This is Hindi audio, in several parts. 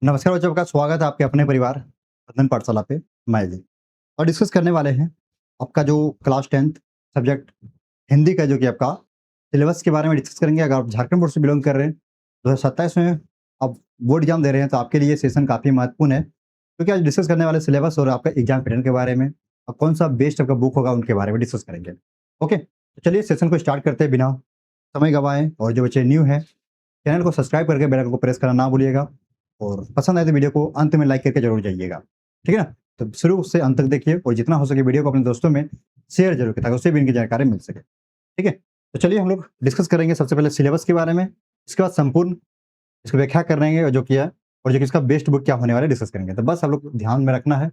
नमस्कार बच्चों, आपका स्वागत है आपके अपने परिवार पठन पाठशाला पे। मैं जी और डिस्कस करने वाले हैं आपका जो क्लास 10th सब्जेक्ट हिंदी का, जो कि आपका सिलेबस के बारे में डिस्कस करेंगे। अगर आप झारखंड बोर्ड से बिलोंग कर रहे हैं, 2027 में आप बोर्ड एग्जाम दे रहे हैं, तो आपके लिए सेशन काफ़ी महत्वपूर्ण है, क्योंकि आज डिस्कस करने वाले सिलेबस और आपका एग्जाम पैटर्न के बारे में और कौन सा बेस्ट आपका बुक होगा उनके बारे में डिस्कस करेंगे। ओके, तो चलिए सेशन को स्टार्ट करते हैं बिना समय गंवाए। और जो बच्चे न्यू हैं, चैनल को सब्सक्राइब करके बेल आइकन को प्रेस करना ना भूलिएगा, और पसंद आए तो वीडियो को अंत में लाइक करके जरूर जाइएगा। ठीक है ना? तो शुरू से अंत तक देखिए और जितना हो सके वीडियो को अपने दोस्तों में शेयर जरूर करें, ताकि उससे भी इनकी जानकारी मिल सके। ठीक है? तो चलिए हम लोग डिस्कस करेंगे सबसे पहले सिलेबस के बारे में, इसके बाद संपूर्ण इसकी व्याख्या करेंगे और जो किया है, और जो कि इसका बेस्ट बुक क्या होने वाला है डिस्कस करेंगे। तो बस आप लोग ध्यान में रखना है।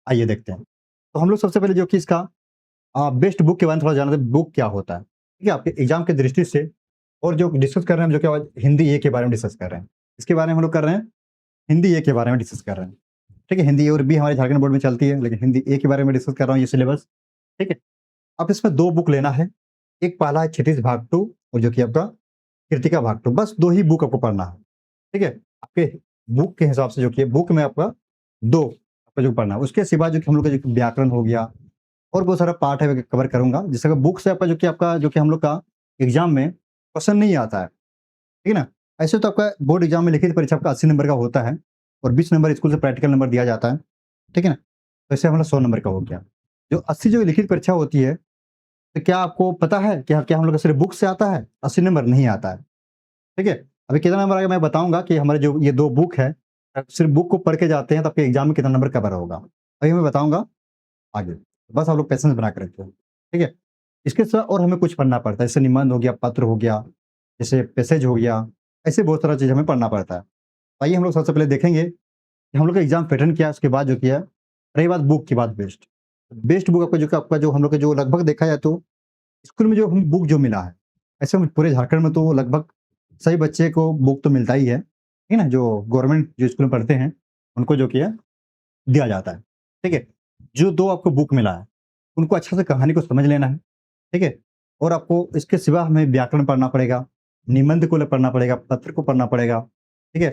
आइए देखते हैं। तो हम लोग सबसे पहले जो कि इसका बेस्ट बुक के बारे में थोड़ा जानते हैं, बुक क्या होता है। ठीक है? आपके एग्जाम की दृष्टि से, और जो डिस्कस कर रहे हैं हम, जो कि आज हिंदी ए के बारे में डिस्कस कर रहे हैं, इसके बारे में हम लोग कर रहे हैं। हिंदी ए के बारे में डिस्कस कर रहे हैं। ठीक है? हिंदी ए और बी हमारे झारखंड बोर्ड में चलती है, लेकिन हिंदी ए के बारे में डिस्कस कर रहा हूँ, ये सिलेबस। ठीक है? अब इसमें 2 बुक लेना है। एक पहला है क्षितिज भाग 2, और जो कि आपका कृतिका भाग 2। बस 2 ही बुक आपको पढ़ना है। ठीक है? आपके बुक के हिसाब से जो कि बुक में आपका 2 आपको जो पढ़ना है। उसके सिवा जो कि हम लोग का जो व्याकरण हो गया और बहुत सारा पार्ट है, कवर करूँगा। जिससे बुक से आपका जो कि हम लोग का एग्ज़ाम में क्वेश्चन नहीं आता है। ठीक है ना? ऐसे तो आपका बोर्ड एग्जाम में लिखित परीक्षा आपका 80 नंबर का होता है, और 20 नंबर स्कूल से प्रैक्टिकल नंबर दिया जाता है। ठीक है ना? तो इससे हमारा 100 नंबर का हो गया। जो 80 जो लिखित परीक्षा होती है, तो क्या आपको पता है कि क्या हम लोग का सिर्फ बुक से आता है? 80 नंबर नहीं आता है। ठीक है? अभी कितना नंबर आएगा मैं बताऊँगा, कि हमारे जो ये 2 बुक है, सिर्फ बुक को पढ़ के जाते हैं तो आपके एग्जाम में कितना नंबर कवर होगा। अभी मैं बताऊँगा आगे। बस आप लोग पेशेंस बना के रखिए। ठीक है? इसके सिवा और हमें कुछ पढ़ना पड़ता है, जैसे निबंध हो गया, पत्र हो गया, जैसे पैसेज हो गया, ऐसे बहुत सारा चीज़ हमें पढ़ना पड़ता है। आइए हम लोग सबसे पहले देखेंगे कि हम लोग का एग्जाम पैटर्न क्या है, उसके बाद जो किया है। रही बात बुक की बात, बेस्ट बुक आपका जो हम लोग का जो लगभग देखा जाए तो स्कूल में जो हम बुक जो मिला है, ऐसे में पूरे झारखंड में तो लगभग सभी बच्चे को बुक तो मिलता ही है। ठीक है ना? जो गवर्नमेंट जो स्कूल में पढ़ते हैं, उनको जो किया दिया जाता है। ठीक है? जो 2 आपको बुक मिला है, उनको अच्छे से कहानी को समझ लेना है। ठीक है? और आपको इसके सिवा हमें व्याकरण पढ़ना पड़ेगा, निबंध को पढ़ना पड़ेगा, पत्र को पढ़ना पड़ेगा। ठीक है?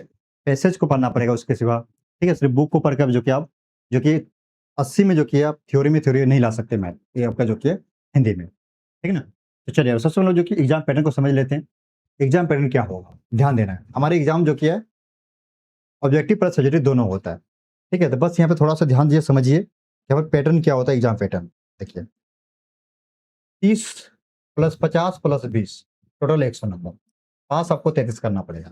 पैसेज को पढ़ना पड़ेगा उसके सिवा। ठीक है? सिर्फ बुक को पढ़कर जो कि 80 में जो कि आप थ्योरी नहीं ला सकते मैथ, ये आपका जो कि है हिंदी में। ठीक है ना? तो चलिए अब सबसे पहले जो कि एग्जाम पैटर्न को समझ लेते हैं। एग्जाम पैटर्न क्या होगा? ध्यान देना है। हमारे एग्जाम जो कि है ऑब्जेक्टिव प्लस सब्जेक्टिव दोनों होता है। ठीक है? तो बस यहाँ पे थोड़ा-सा ध्यान दीजिए, समझिए कि हमारा पैटर्न क्या होता है एग्जाम पैटर्न। देखिए, 30 प्लस 50 प्लस 20 टोटल 100 नंबर। पास आपको 33 करना पड़ेगा।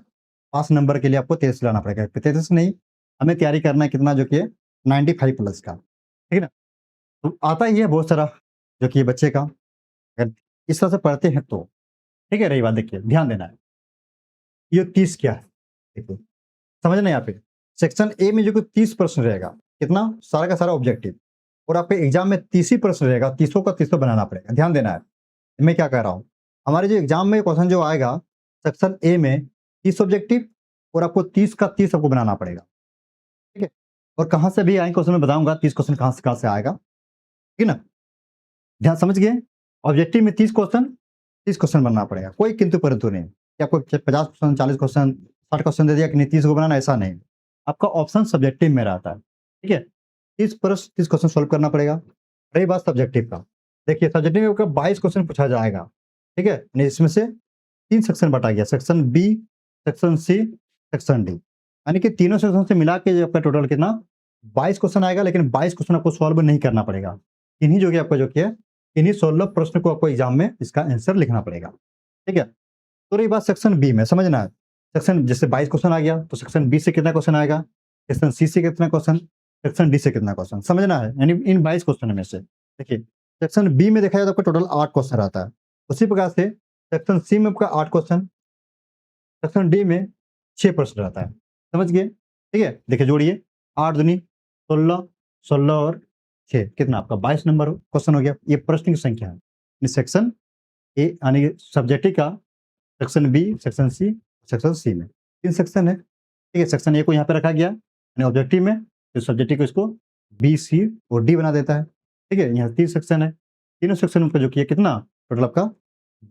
पास नंबर के लिए आपको 33 लाना पड़ेगा। 33 नहीं, हमें तैयारी करना है कितना, जो कि है 95 प्लस का। ठीक है ना? तो आता ही है बहुत सारा जो कि बच्चे का, अगर इस तरह से पढ़ते हैं तो। ठीक है? रही बात, देखिए ध्यान देना है। ये 30 क्या है? देखिए, समझना है यहाँ पे। सेक्शन ए में जो कि 30 प्रश्न रहेगा, कितना? सारा का सारा ऑब्जेक्टिव। और आपके एग्जाम में 30 ही प्रश्न रहेगा, 30 का 30 बनाना पड़ेगा। ध्यान देना है। मैं क्या कह रहा हूँ, हमारे जो एग्जाम में क्वेश्चन जो आएगा सेक्शन ए में 30 ऑब्जेक्टिव, और आपको 30 का 30 आपको बनाना पड़ेगा। ठीक है? और कहाँ से भी आए क्वेश्चन मैं बताऊँगा, 30 क्वेश्चन कहाँ से आएगा। ठीक है ना? ध्यान समझ गए? ऑब्जेक्टिव में 30 क्वेश्चन बनना पड़ेगा, कोई किंतु परंतु नहीं कि आपको 50 क्वेश्चन, 40 क्वेश्चन, 60 क्वेश्चन दे दिया कि नहीं 30 को बनाना, ऐसा नहीं। आपका ऑप्शन सब्जेक्टिव में रहता है। ठीक है? 30 प्रश्न 30 क्वेश्चन सॉल्व करना पड़ेगा। रही बात सब्जेक्टिव का, देखिए सब्जेक्टिव में आपका 22 क्वेश्चन पूछा जाएगा। ठीक है? यानी इसमें से 3 सेक्शन बाँटा गया, section B, section C, section D. यानी कि तीनों सेक्शन से मिला के आपका टोटल कितना 22 क्वेश्चन आएगा, लेकिन 22 क्वेश्चन आपको सॉल्व नहीं करना पड़ेगा। इन्हीं जो कि आपका जो कि है, इन्हीं 16 प्रश्न को आपको एग्जाम में इसका आंसर लिखना पड़ेगा। ठीक है? तो रही बात सेक्शन बी में, समझना है। सेक्शन जैसे 22 क्वेश्चन आ गया, तो सेक्शन बी से कितना क्वेश्चन आएगा, सेक्शन सी से कितना क्वेश्चन, सेक्शन डी से कितना क्वेश्चन, समझना है। यानी इन 22 क्वेश्चन में से देखिए, सेक्शन बी में देखा जाए तो आपका टोटल 8 क्वेश्चन रहता है। उसी प्रकार से सेक्शन सी में आपका 8 क्वेश्चन, सेक्शन डी में 6 प्रश्न रहता है। समझ गए? ठीक है? देखिए जोड़िए, 8 दूनी 16, 16 और 6 कितना आपका 22 नंबर क्वेश्चन हो गया। ये प्रश्न की संख्या है। सेक्शन ए यानी सब्जेक्टिव का section B, section C, section C में 3 सेक्शन है। ठीक है? सेक्शन ए को यहाँ पे रखा गया यानी ऑब्जेक्टिव में, तो सब्जेक्टिव को इसको बी, सी और डी बना देता है। ठीक है? यहाँ 3 सेक्शन है। तीनों सेक्शन का जो किया कितना टोटल आपका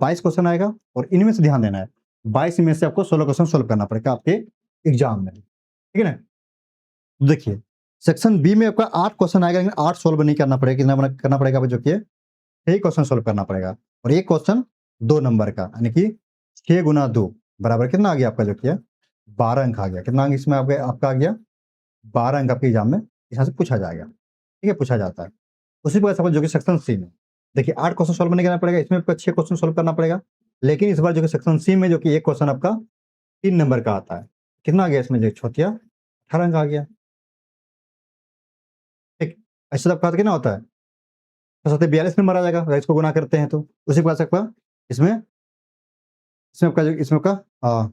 22 क्वेश्चन आएगा, और इनमें से ध्यान देना है 22 में से आपको 16 क्वेश्चन सॉल्व करना पड़ेगा आपके एग्जाम में। ठीक है ना? देखिए, सेक्शन बी में आपका 8 क्वेश्चन आएगा, लेकिन 8 सॉल्व नहीं करना पड़ेगा, कितना करना पड़ेगा आपको, जो कि 6 क्वेश्चन सॉल्व करना पड़ेगा, और 1 क्वेश्चन 2 नंबर का, यानी कि 6 गुना 2 बराबर कितना आ गया आपका, जो कि 12 अंक आ गया। कितना अंक इसमें आपका आ गया, 12 अंक आपके एग्जाम में यहाँ से पूछा जाएगा, ठीक है, पूछा जाता है। उसी प्रकार से जो कि सेक्शन सी में देखिए 8 क्वेश्चन सॉल्व नहीं करना पड़ेगा, इसमें आपका 6 क्वेश्चन सॉल्व करना पड़ेगा, लेकिन इस बार जो कि सेक्शन सी में जो कि 1 क्वेश्चन आपका 3 नंबर का आता है। कितना आ गया इसमें, जो छोटिया 18 अंक आ गया, ठीक। ऐसे तो आपका कितना होता है, 42 नंबर आ जाएगा, अगर इसको गुना करते हैं तो। उसी प्रकार से आपका इसमें इसमें आपका जो इसमें आपका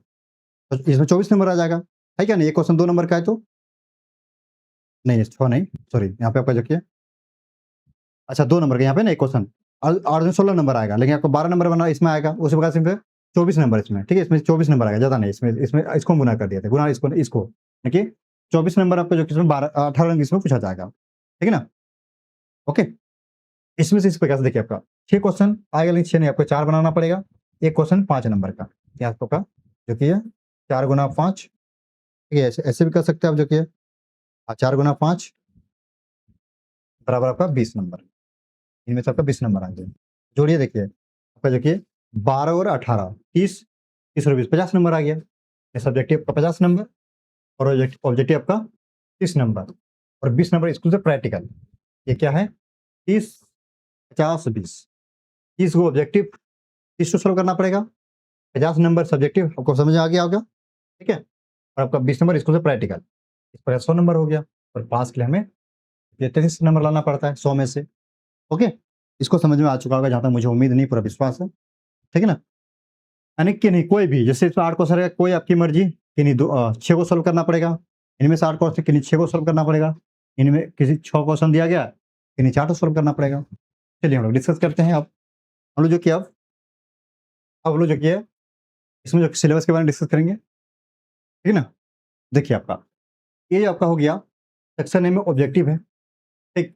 तो इसमें 24 नंबर आ जाएगा, है क्या नहीं? 1 क्वेश्चन 2 नंबर का है तो नहीं, 6 नहीं, सॉरी, यहाँ पे आपका जो कि अच्छा 2 नंबर का यहाँ पे ना 1 क्वेश्चन, और 8 में 16 नंबर आएगा, लेकिन आपको 12 नंबर बना इसमें आएगा। उसी प्रकार से इसमें 24 नंबर इसमें, ठीक है, इसमें 24 नंबर आएगा, ज़्यादा नहीं, इसमें इसको गुना कर दिया था, गुना इसको देखिए 24 नंबर आपका जो कि इसमें 18 अंक इसमें पूछा जाएगा, ठीक है ना? ओके, इसमें से इस प्रकार से देखिए आपका 6 क्वेश्चन आएगा, लेकिन 6 नहीं, आपको 4 बनाना पड़ेगा, 1 क्वेश्चन 5 नंबर का, ये आपका जो कि है 4 गुना 5, ठीक है, ऐसे भी कर सकते हैं आप, जो कि है 4 गुना 5 बराबर आपका 20 नंबर, इनमें से आपका 20 नंबर आ जाएगा। जोड़िए, देखिए आपका जो कि 12 और 18 30 30 और 20 50 नंबर आ गया। ये सब्जेक्टिव का 50 नंबर और ऑब्जेक्टिव आपका 30 नंबर, और 20 नंबर स्कूल से प्रैक्टिकल। ये क्या है, 30 50 20, 30 को ऑब्जेक्टिव 30 को सॉल्व करना पड़ेगा, 50 नंबर सब्जेक्टिव, आपको समझ आ गया होगा, ठीक है, और आपका 20 नंबर स्कूल से प्रैक्टिकल, इस पर 100 नंबर हो गया, और पास के लिए हमें ये 33 नंबर लाना पड़ता है 100 में से। ओके, इसको समझ में आ चुका होगा, जहाँ तक मुझे उम्मीद नहीं, पूरा विश्वास है, ठीक है ना? यानी कि नहीं, कोई भी, जैसे इसमें 8 क्वेश्चन है, कोई आपकी मर्जी, किन्हीं 6 को सॉल्व करना पड़ेगा, इनमें से 8 क्वेश्चन किन्हीं 6 को सॉल्व करना पड़ेगा, इनमें किसी 6 क्वेश्चन दिया गया, किन्हीं 4 को सॉल्व करना पड़ेगा। चलिए हम लोग डिस्कस करते हैं। अब हम लोग जो किया, अब हम लोग जो किया इसमें जो सिलेबस के बारे में डिस्कस करेंगे, ठीक है ना? देखिए आपका ये आपका हो गया सेक्शन ए में ऑब्जेक्टिव है, ठीक,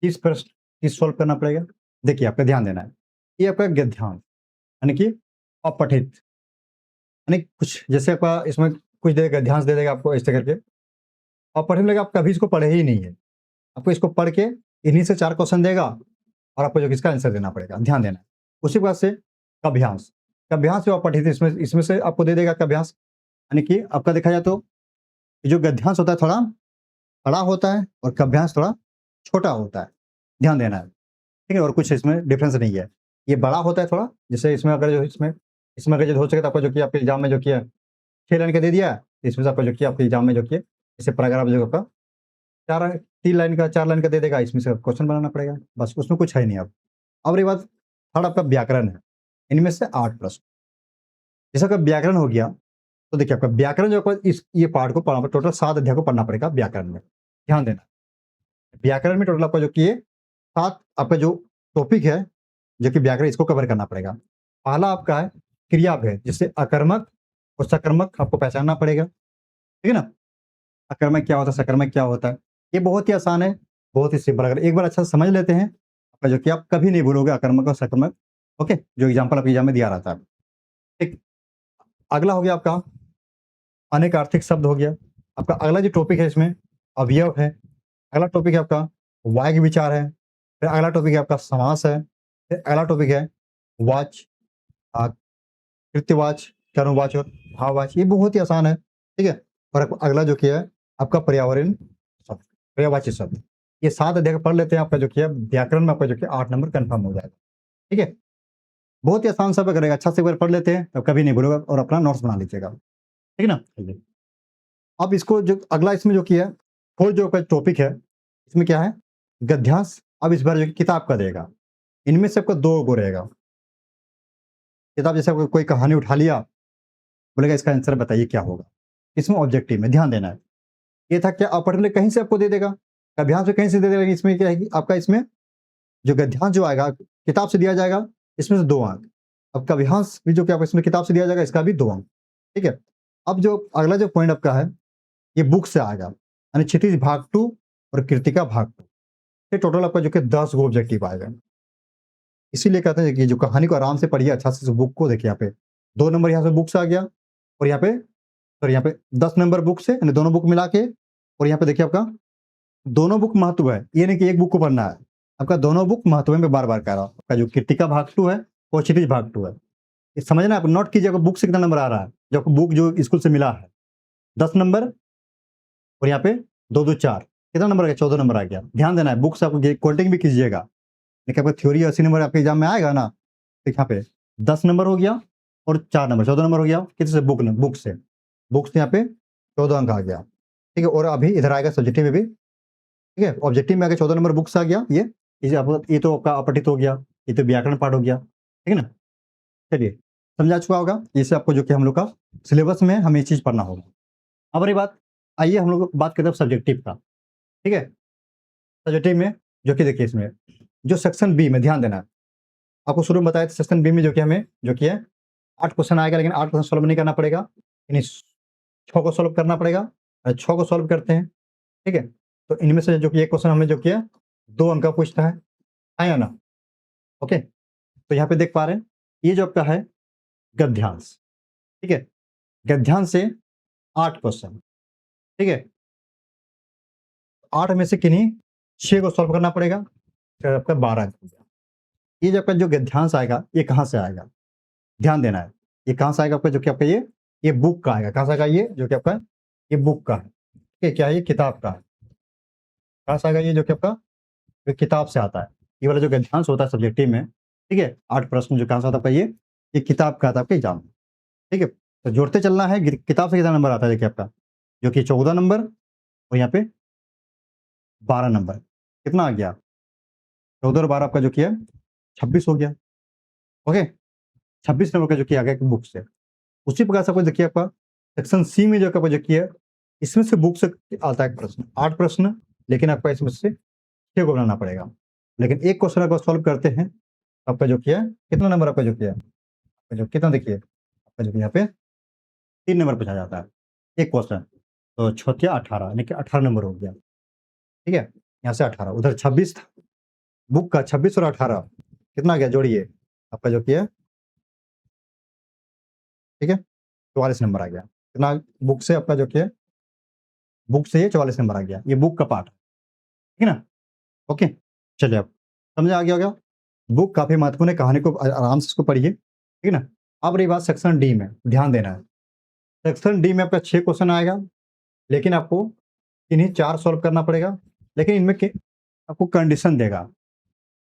30 प्रश्न 30 सॉल्व करना पड़ेगा। देखिए आपका ध्यान देना है, ये आपका गद्यांश, यानी कि अपठित, यानी कुछ जैसे आपका इसमें कुछ दे देगा, ध्यान दे देगा आपको ऐसे करके, और पढ़ने लगे, आप कभी इसको पढ़े ही नहीं है, आपको इसको पढ़ के इन्हीं से 4 क्वेश्चन देगा, और आपको जो इसका आंसर देना पड़ेगा, ध्यान देना है। उसी प्रकार से कभ्यांश, कभ्यांश जो अपठित इसमें से आपको दे देगा कभ्यांश, यानी कि आपका देखा जाए तो जो गद्यांश होता है थोड़ा बड़ा होता है, और कभ्यांश थोड़ा छोटा होता है, ध्यान देना है, ठीक है, और कुछ इसमें डिफरेंस नहीं है। ये बड़ा होता है थोड़ा, जैसे इसमें अगर जो इसमें अगर जो हो सके तो आपको जो कि आपके एग्जाम में जो किया 6 लाइन का दे दिया, इसमें से आपको जो किया आपके एग्जाम में जो किया, जैसे पैराग्राफ जो आपका 3 लाइन का 4 लाइन का दे देगा, इसमें से क्वेश्चन बनाना पड़ेगा, बस, उसमें कुछ है नहीं। अब रही बात थर्ड आपका व्याकरण है, इनमें से 8 प्रश्न, जैसे आपका व्याकरण हो गया, तो देखिए आपका व्याकरण जो आपका इस ये पार्ट को पढ़ना, टोटल 7 अध्याय को पढ़ना पड़ेगा व्याकरण में, ध्यान देना। व्याकरण में टोटल आपका जो कि 7 आपका जो टॉपिक है, जो कि व्याकरण, इसको कवर करना पड़ेगा। पहला आपका है क्रियाभेद, जिससे अकर्मक और सकर्मक आपको पहचानना पड़ेगा, ठीक है ना? अकर्मक क्या होता है, सकर्मक क्या होता है, ये बहुत ही आसान है, बहुत ही सिंपल, अगर एक बार अच्छा से समझ लेते हैं, आपका जो कि आप कभी नहीं भूलोगे अकर्मक और सकर्मक। ओके, जो एग्जाम्पल आपके एग्जाम में दिया रहता है, ठीक। अगला हो गया आपका अनेक आर्थिक शब्द हो गया। आपका अगला जो टॉपिक है इसमें अवयव है, अगला टॉपिक है आपका वाक्य विचार है, फिर अगला टॉपिक है आपका समास है, फिर अगला टॉपिक है वाच, कृत्यवाच, कर्मवाच और भाववाच। ये बहुत ही आसान है, ठीक है। और अगला जो कि है आपका पर्यावरण शब्द, पर्यायवाची शब्द, ये 7 अध्याय पढ़ लेते हैं, आपका जो कि है व्याकरण में आपका जो कि 8 नंबर कंफर्म हो जाएगा, ठीक है। बहुत ही आसान सब करेगा, अच्छा से एक बार पढ़ लेते हैं, तब कभी नहीं भूलोगा, और अपना नोट्स बना लीजिएगा, ठीक है ना। अब इसको जो अगला इसमें जो कि है फोर्थ जो टॉपिक है, इसमें क्या है गद्यांश। अब इस बार जो किताब का देगा, इनमें से आपका 2 गो रहेगा किताब, जैसे आपको कोई कहानी उठा लिया, बोलेगा इसका आंसर बताइए क्या होगा, इसमें ऑब्जेक्टिव में ध्यान देना है। ये था क्या, अपठन कहीं से आपको दे देगा, गद्यांश से कहीं से दे देगा, इसमें क्या है आपका, इसमें जो गद्यांश जो आएगा किताब से दिया जाएगा, इसमें से 2 अंक। अब कव्यांश भी जो क्या इसमें किताब से दिया जाएगा, इसका भी 2 अंक, ठीक है। अब जो अगला जो पॉइंट आपका है, ये बुक से आएगा, यानी क्षितिज भाग 2 और कृतिका भाग 2, ये टोटल आपका जो कि 10 गो ऑब्जेक्टिव आएगा। इसीलिए कहते हैं कि जो कहानी को आराम से पढ़िए, अच्छा से बुक को देखिए। यहाँ पे 2 नंबर यहाँ से बुक से आ गया, और यहाँ पे 10 नंबर बुक से, यानी दोनों बुक मिला के और यहाँ पे देखिए आपका दोनों बुक महत्व है, ये नहीं कि एक बुक को पढ़ना है, आपका दोनों बुक महत्व है, मैं बार-बार कह रहा हूँ। आपका जो कृतिका भाग 2 है और क्षितिज भाग 2 है। ये समझना आप नोट कीजिए आपको बुक से कितना नंबर आ रहा है, जो आपको बुक जो स्कूल से मिला है, 10 नंबर और यहाँ पे 2-2 4 कितना नंबर आ गया? 14 नंबर आ गया। ध्यान देना है, बुक से आपको क्वालिटी भी कीजिएगा, देखिए आपका थ्योरी 80 नंबर आपके एग्ज़ाम में आएगा ना, तो यहाँ पे 10 नंबर हो गया और 4 नंबर 14 नंबर हो गया, किससे? बुक से। बुक से यहाँ पे 14 अंक आ गया, ठीक है? और अभी इधर आएगा सब्जेक्टिव में भी, ठीक है? ऑब्जेक्टिव में आगे 14 नंबर बुक से आ गया, ये तो आपका अपठित हो गया, ये तो व्याकरण पाठ हो गया, ठीक है ना? चलिए, समझ आ चुका होगा, इससे आपको जो कि हम लोग का सिलेबस में हमें ये चीज़ पढ़ना होगा। अब रही बात, आइए हम लोग बात करते हैं सब्जेक्टिव का, ठीक है? सब्जेक्टिव में जो कि देखिए इसमें, जो सेक्शन बी में ध्यान देना है, आपको शुरू में बताया था सेक्शन बी में जो कि हमें जो कि है 8 क्वेश्चन आएगा, लेकिन 8 क्वेश्चन सॉल्व नहीं करना पड़ेगा, यानी 6 को सॉल्व करना पड़ेगा। 6 को सॉल्व करते हैं, ठीक है? तो इनमें से जो कि एक क्वेश्चन हमें जो कि है 2 अंक का पूछता है या ना? ओके, तो यहाँ पे देख पा रहे हैं, ये जो आपका है गद्यांश, ठीक है? गद्यांश से 8 क्वेश्चन, ठीक है? 8 में से किन्हीं 6 को सॉल्व करना पड़ेगा, फिर आपका 12 अंक हो गया। ये जो आपका जो गद्यांश आएगा, ये कहाँ से आएगा? ध्यान देना है, ये कहाँ से आएगा आपका जो कि आपका ये बुक का आएगा, कहाँ से आएगा ये जो कि आपका ये बुक का है, ठीक है? क्या है ये? किताब का है। कहाँ से आएगा ये जो कि आपका ये किताब से आता है। ये वाला जो गद्यांश होता है सब्जेक्टिव में, ठीक है? 8 प्रश्न जो कहाँ से आता है आपका ये किताब का आता है आपके एग्ज़ाम में, ठीक है? तो जोड़ते चलना है, किताब से कितना नंबर आता है देखिए आपका, जो कि 14 नंबर और यहाँ पे 12 नंबर, कितना आ गया? 14 और 12 आपका जो कि है 26 हो गया, ओके? 26 नंबर का जो कि आ गया बुक से। उसी प्रकार से आपको देखिए आपका सेक्शन सी में जो आपका जो कि है, इसमें से बुक से आता है प्रश्न, 8 प्रश्न, लेकिन आपका इसमें से 6 को बनाना पड़ेगा। लेकिन एक क्वेश्चन अगर सॉल्व करते हैं, आपका जो कि है कितना नंबर आपका जो कि है, आपका जो कितना देखिए, आपका जो कि यहाँ पे 3 नंबर पूछा जाता है, एक क्वेश्चन। तो 6 या 18 यानी कि 18 नंबर हो गया, ठीक है? यहाँ से 18 उधर 26 था, बुक का 26 और 18 कितना आ गया जोड़िए, आपका जो कि है, ठीक है? 44 नंबर आ गया। कितना बुक से आपका जो कि है, बुक से ये 44 नंबर आ गया, ये बुक का पार्ट है, ठीक है ना? ओके, चलिए अब समझ आ गया होगा। बुक काफ़ी महत्वपूर्ण है, कहानी को आराम से इसको पढ़िए, ठीक है ना? अब रही बात सेक्शन डी में, ध्यान देना है। सेक्शन डी में आपका 6 क्वेश्चन आएगा, लेकिन आपको इन्हीं 4 सॉल्व करना पड़ेगा, लेकिन इनमें के आपको कंडीशन देगा,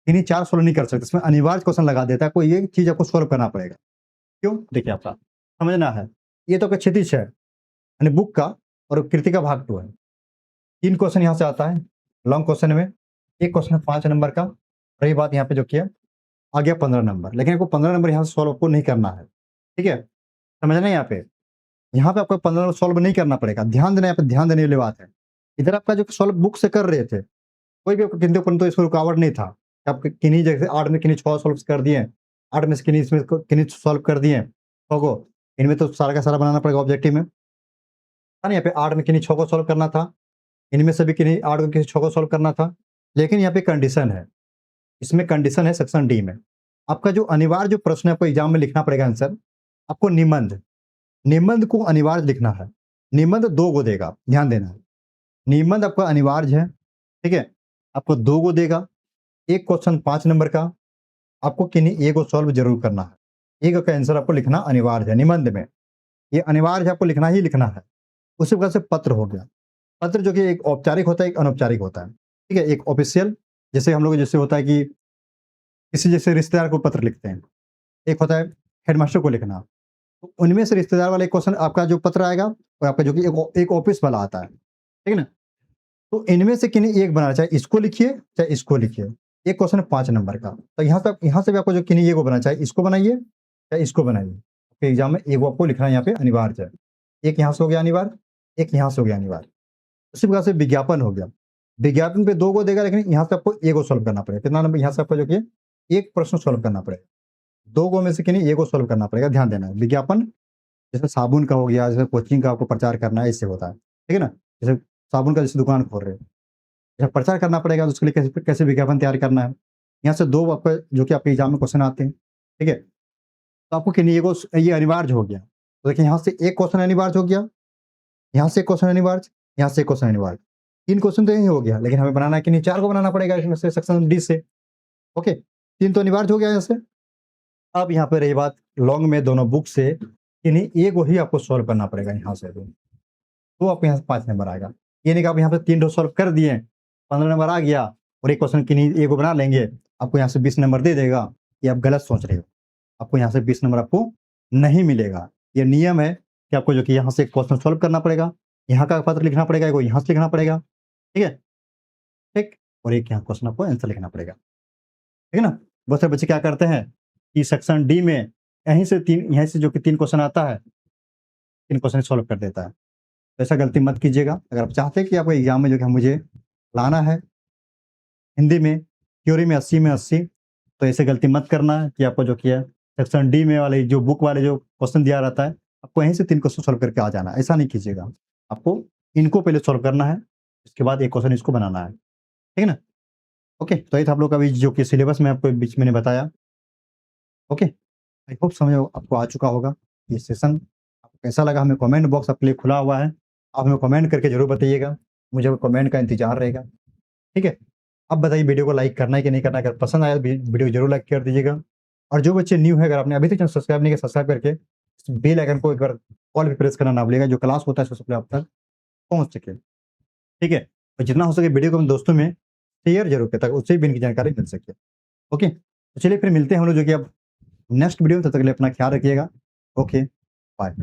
इन्हीं 4 सॉल्व नहीं कर सकते, इसमें अनिवार्य क्वेश्चन लगा देता है, कोई ये चीज़ आपको सॉल्व करना पड़ेगा। क्यों? देखिए आपका समझना है, ये तो आपका क्षितिज है, यानी बुक का और कृतिका भाग 2 है। 3 क्वेश्चन यहाँ से आता है, लॉन्ग क्वेश्चन में, 1 क्वेश्चन 5 नंबर का, रही बात यहाँ पे जो कि है, आ गया 15 नंबर, लेकिन आपको 15 नंबर यहाँ से सॉल्व आपको नहीं करना है, ठीक है? समझना है यहाँ पे? यहाँ पे आपको 15 नंबर सॉल्व नहीं करना पड़ेगा, ध्यान देना, यहाँ पे ध्यान देने वाली बात है। इधर आपका जो सॉल्व बुक से कर रहे थे, कोई भी आपको किंतु-परंतु इसमें रुकावट नहीं था। आप किन्हीं जैसे 8 में किन्हीं 6 सॉल्व कर दिए, 8 में से किन्हीं इसमें किन्हीं सॉल्व कर दिए, 6 को, इनमें तो सारा का सारा बनाना पड़ेगा ऑब्जेक्टिव में, है ना? यहाँ पे 8 में किन्हीं 6 को सॉल्व करना था, इनमें से भी किन्हीं 8 में किसी 6 को सॉल्व करना था, लेकिन यहाँ पे कंडीशन है, इसमें कंडीशन है सेक्शन डी में, आपका जो अनिवार्य जो प्रश्न है आपको एग्ज़ाम में लिखना पड़ेगा आंसर, आपको निबंध, निबंध को अनिवार्य लिखना है। निबंध 2 को देगा, ध्यान देना है। निबंध आपका अनिवार्य है, ठीक है? आपको 2 को देगा, 1 क्वेश्चन 5 नंबर का, आपको किन्हीं एक को सॉल्व ज़रूर करना है। एक का आंसर आपको लिखना अनिवार्य है निबंध में, ये अनिवार्य है, आपको लिखना ही लिखना है। उसी प्रकार से पत्र हो गया, पत्र जो कि एक औपचारिक होता है, एक अनौपचारिक होता है, ठीक है? एक ऑफिशियल, जैसे हम लोग जैसे होता है कि किसी जैसे रिश्तेदार को पत्र लिखते हैं, एक होता है हेडमास्टर को लिखना, तो उनमें से रिश्तेदार वाला एक क्वेश्चन आपका जो पत्र आएगा, और आपका जो कि एक ऑफिस वाला आता है, ठीक है ना? तो इनमें से किन्हीं एक बनाना, चाहे इसको लिखिए, चाहे इसको लिखिए। एक क्वेश्चन है 5 नंबर का, तो यहाँ से भी आपको जो किन्हीं एक को बनाना, चाहे इसको बनाइए, चाहे इसको बनाइए। आपके एग्ज़ाम में एक आपको लिखना यहाँ पे अनिवार्य है। एक यहाँ से हो गया अनिवार्य, एक यहाँ से हो गया अनिवार्य। उसी प्रकार से विज्ञापन हो गया। विज्ञापन पे 2 को देगा, लेकिन यहाँ से आपको 1 को सॉल्व करना पड़ेगा। कितना नंबर यहाँ से आपका जो कि 1 प्रश्न सॉल्व करना पड़ेगा। 2 को में से किन्हीं 1 को सॉल्व करना पड़ेगा, ध्यान देना है। विज्ञापन जैसे साबुन का हो गया, जैसे कोचिंग का आपको प्रचार करना है, इससे होता है, ठीक है ना? जैसे साबुन का जैसे दुकान खोल रहे हैं, जब प्रचार करना पड़ेगा तो उसके लिए कैसे कैसे विज्ञापन तैयार करना है। यहाँ से 2 आपका जो कि आपके एग्ज़ाम में क्वेश्चन आते हैं, ठीक है? तो आपको किन्हीं एक को ये अनिवार्य हो गया। तो देखिए यहाँ से 1 क्वेश्चन अनिवार्य हो गया, यहाँ से 1 क्वेश्चन अनिवार्य, यहाँ से क्वेश्चन अनिवार्य। 3 क्वेश्चन तो यही हो गया, लेकिन हमें बनाना है कि नहीं 4 को बनाना पड़ेगा इसमें से सेक्शन डी से। ओके, 3 तो अनिवार्य हो गया यहाँ से। अब यहाँ पे रही बात लॉन्ग में दोनों बुक से कि नहीं एक ही आपको सॉल्व करना पड़ेगा यहाँ से तो आपको यहाँ से 5 नंबर आएगा। ये नहीं कि आप यहाँ पे 3 सॉल्व कर दिए 15 नंबर आ गया और एक क्वेश्चन की नहीं एक को बना लेंगे आपको यहाँ से 20 नंबर दे देगा, ये आप गलत सोच रहे हो। आपको यहाँ से 20 नंबर आपको नहीं मिलेगा। ये नियम है कि आपको जो कि यहाँ से एक क्वेश्चन सॉल्व करना पड़ेगा, यहाँ का पत्र लिखना पड़ेगा, एक यहाँ से लिखना पड़ेगा, ठीक है? ठीक, और एक यहाँ क्वेश्चन आपको आंसर लिखना पड़ेगा, ठीक है ना? बहुत सारे बच्चे क्या करते हैं कि सेक्शन डी में यहीं से जो कि 3 क्वेश्चन आता है, 3 क्वेश्चन सॉल्व कर देता है। तो ऐसा गलती मत कीजिएगा। अगर आप चाहते हैं कि आपको एग्जाम में जो कि मुझे लाना है हिंदी में, थ्योरी में 80 में 80, तो ऐसे गलती मत करना है कि आपको जो किया सेक्शन डी में वाले जो बुक वाले जो क्वेश्चन दिया रहता है, आपको यहीं से 3 क्वेश्चन सॉल्व करके आ जाना है। ऐसा नहीं कीजिएगा, आपको इनको पहले सॉल्व करना है, उसके बाद एक क्वेश्चन इसको बनाना है, ठीक है ना? ओके, तो ये था आप लोग का अभी जो कि सिलेबस में आपको बीच में बताया। ओके, आई होप समझ आपको आ चुका होगा। ये सेशन आपको कैसा लगा हमें कमेंट बॉक्स आपके लिए खुला हुआ है, आप हमें कमेंट करके ज़रूर बताइएगा, मुझे कमेंट का इंतज़ार रहेगा, ठीक है? अब बताइए वीडियो को लाइक करना है कि नहीं करना है? अगर पसंद आया तो वीडियो ज़रूर लाइक कर दीजिएगा और जो बच्चे न्यू है अगर आपने अभी तक चैनल सब्सक्राइब नहीं किया सब्सक्राइब करके बेल आइकन को एक बार ऑल पे प्रेस करना ना भूलिएगा, जो क्लास होता है सबसे पहले आप तक पहुँच सके, ठीक है? और जितना हो सके वीडियो को अपने दोस्तों में शेयर ज़रूर करें ताकि उससे भी इनकी जानकारी मिल सके। ओके, तो चलिए फिर मिलते हैं हम लोग जो कि अब नेक्स्ट वीडियो में, तब तक के लिए अपना ख्याल रखिएगा। Okay, bye.